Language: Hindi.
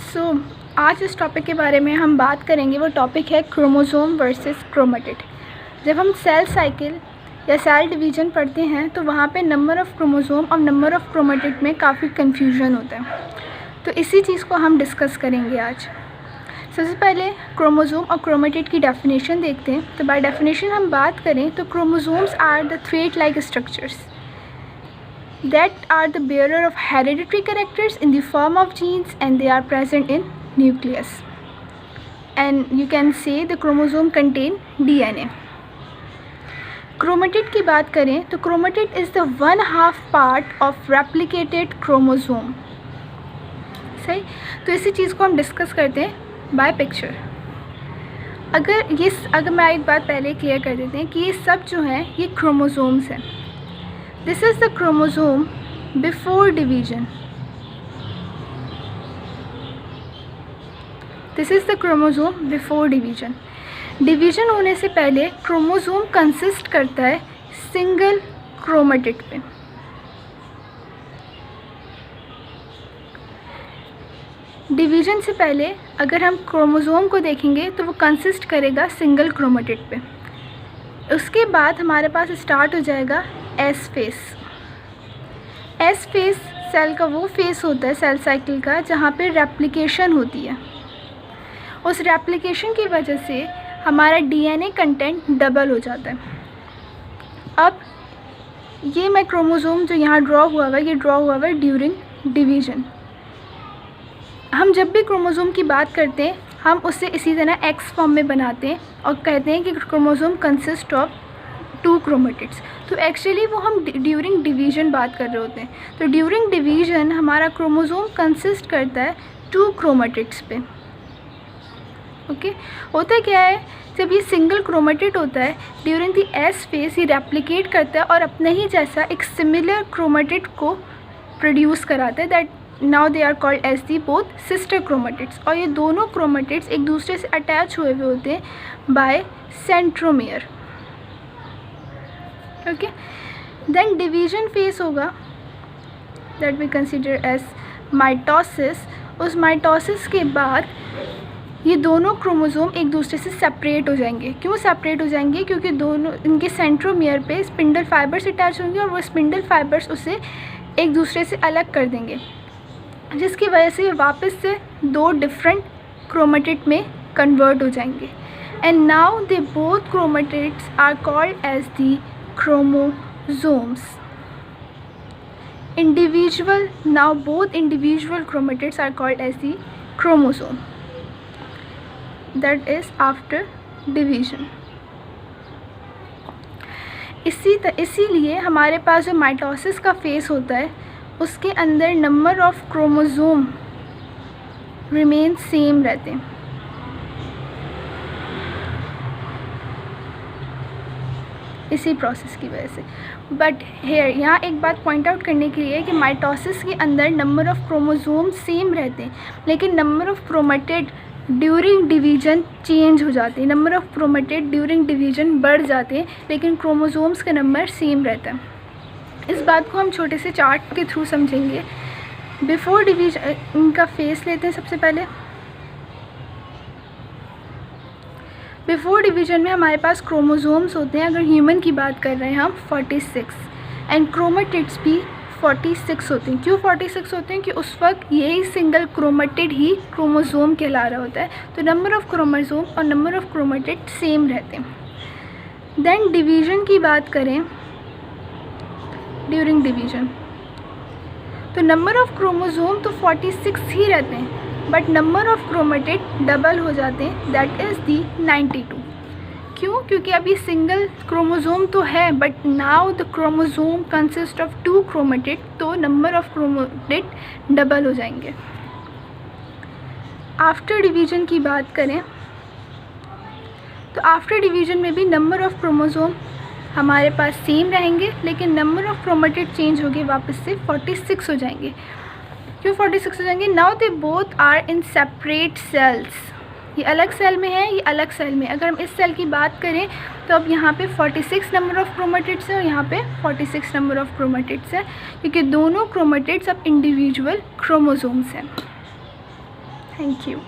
सो आज इस टॉपिक के बारे में हम बात करेंगे। वो टॉपिक है क्रोमोसोम वर्सेस क्रोमेटिड। जब हम सेल साइकिल या सेल डिवीज़न पढ़ते हैं तो वहाँ पे नंबर ऑफ़ क्रोमोसोम और नंबर ऑफ़ क्रोमेटिड में काफ़ी कन्फ्यूजन होता है। तो इसी चीज़ को हम डिस्कस करेंगे आज। सबसे पहले क्रोमोसोम और क्रोमेटिड की डेफिनेशन देखते हैं। तो बाय डेफिनेशन हम बात करें तो chromosomes are the thread like structures that are the bearer of hereditary characters in the form of genes, and they are present in nucleus, and you can say the chromosome contain DNA. Chromatid की बात करें तो chromatid is the 1/2 part of replicated chromosome. सही, तो इसी चीज़ को हम डिस्कस करते हैं बाय पिक्चर। अगर मैं एक बात पहले क्लियर कर देते हैं कि ये सब जो है ये क्रोमोसोम्स हैं। This is the chromosome before division. This is the chromosome before division. Division होने से पहले क्रोमोसोम कंसिस्ट करता है सिंगल क्रोमेटिड पे। डिवीज़न से पहले अगर हम क्रोमोसोम को देखेंगे तो वो कंसिस्ट करेगा सिंगल क्रोमेटिड पे। उसके बाद हमारे पास स्टार्ट हो जाएगा S phase. S phase cell का वो फेस होता है सेल साइकिल का जहाँ पे रेप्लिकेशन होती है। उस रेप्लिकेशन की वजह से हमारा डीएनए कंटेंट डबल हो जाता है। अब ये मैं क्रोमोसोम जो यहाँ ड्रॉ हुआ हुआ है, ये ड्रॉ हुआ हुआ है ड्यूरिंग डिवीज़न। हम जब भी क्रोमोसोम की बात करते हैं हम उसे इसी तरह एक्स फॉर्म में बनाते हैं और कहते हैं कि क्रोमोसोम कंसिस्ट ऑफ 2 क्रोमेटिड्स। तो एक्चुअली वो हम ड्यूरिंग डिवीज़न बात कर रहे होते हैं। तो ड्यूरिंग डिवीज़न हमारा क्रोमोसोम कंसिस्ट करता है 2 क्रोमेटिड्स पे। ओके, होता क्या है जब ये सिंगल क्रोमेटिड होता है ड्यूरिंग द एस फेस ये रेप्लिकेट करता है और अपने ही जैसा एक सिमिलर क्रोमेटिड को प्रोड्यूस कराता है। That now they are called as the both sister chromatids. और ये दोनों क्रोमेटिड्स एक दूसरे से अटैच हुए होते हैं by centromere. Okay, then division phase होगा that we consider as mitosis. उस माइटोसिस के बाद ये दोनों क्रोमोसोम एक दूसरे से सेपरेट हो जाएंगे। क्यों सेपरेट हो जाएंगे? क्योंकि दोनों इनके सेंट्रोमियर पे स्पिंडल फाइबर्स अटैच होंगे और वो स्पिंडल फाइबर्स उसे एक दूसरे से अलग कर देंगे, जिसकी वजह से वापस से 2 डिफरेंट क्रोमेटिड में कन्वर्ट हो जाएंगे। And now they both chromatids are called as the chromosomes. Now both individual chromatids are called as the chromosome. That is after division. इसीलिए हमारे पास जो माइटोसिस का फेस होता है उसके अंदर number of chromosome remain same रहते हैं। इसी प्रोसेस की वजह से। बट हेयर यहाँ एक बात पॉइंट आउट करने के लिए कि माइटोसिस के अंदर नंबर ऑफ़ क्रोमोसोम सेम रहते हैं लेकिन number of chromatid during division change हो जाते हैं। Number of chromatid during division बढ़ जाते हैं लेकिन क्रोमोसोम्स का नंबर सेम रहता है। इस बात को हम छोटे से चार्ट के थ्रू समझेंगे। बिफोर डिवीज़न इनका फेस लेते हैं सबसे पहले। बिफोर डिवीज़न में हमारे पास क्रोमोसोम्स होते हैं, अगर ह्यूमन की बात कर रहे हैं हम 46, एंड क्रोमेटिड्स भी 46 होते हैं। क्यों 46 होते हैं? कि उस वक्त यही सिंगल क्रोमेटिड ही क्रोमोसोम कहला रहा होता है। तो नंबर ऑफ़ क्रोमोसोम और नंबर ऑफ़ क्रोमेटिड सेम रहते हैं। देन डिवीज़न की बात करें ड्यूरिंग डिवीज़न तो नंबर ऑफ़ क्रोमोसोम तो 46 ही रहते हैं but number of chromatid double हो जाते हैं। That is the 92। क्यों? क्योंकि अभी सिंगल क्रोमोसोम तो है but now the chromosome consist of 2 chromatid, तो नंबर ऑफ़ क्रोमेटिड डबल हो जाएंगे। आफ्टर डिवीज़न की बात करें तो आफ्टर डिवीज़न में भी नंबर ऑफ़ क्रोमोसोम हमारे पास सेम रहेंगे लेकिन नंबर ऑफ़ क्रोमेटिड चेंज होके वापस से 46 हो जाएंगे। क्यों 46 हो जाएंगे? Now they both are in separate cells. ये अलग सेल में है, ये अलग सेल में। अगर हम इस सेल की बात करें तो अब यहाँ पे 46 नंबर ऑफ़ क्रोमेटिड्स है और यहाँ पे 46 नंबर ऑफ़ क्रोमेटिड्स है क्योंकि दोनों क्रोमेटिड्स अब इंडिविजुअल क्रोमोसोम्स हैं। Thank you.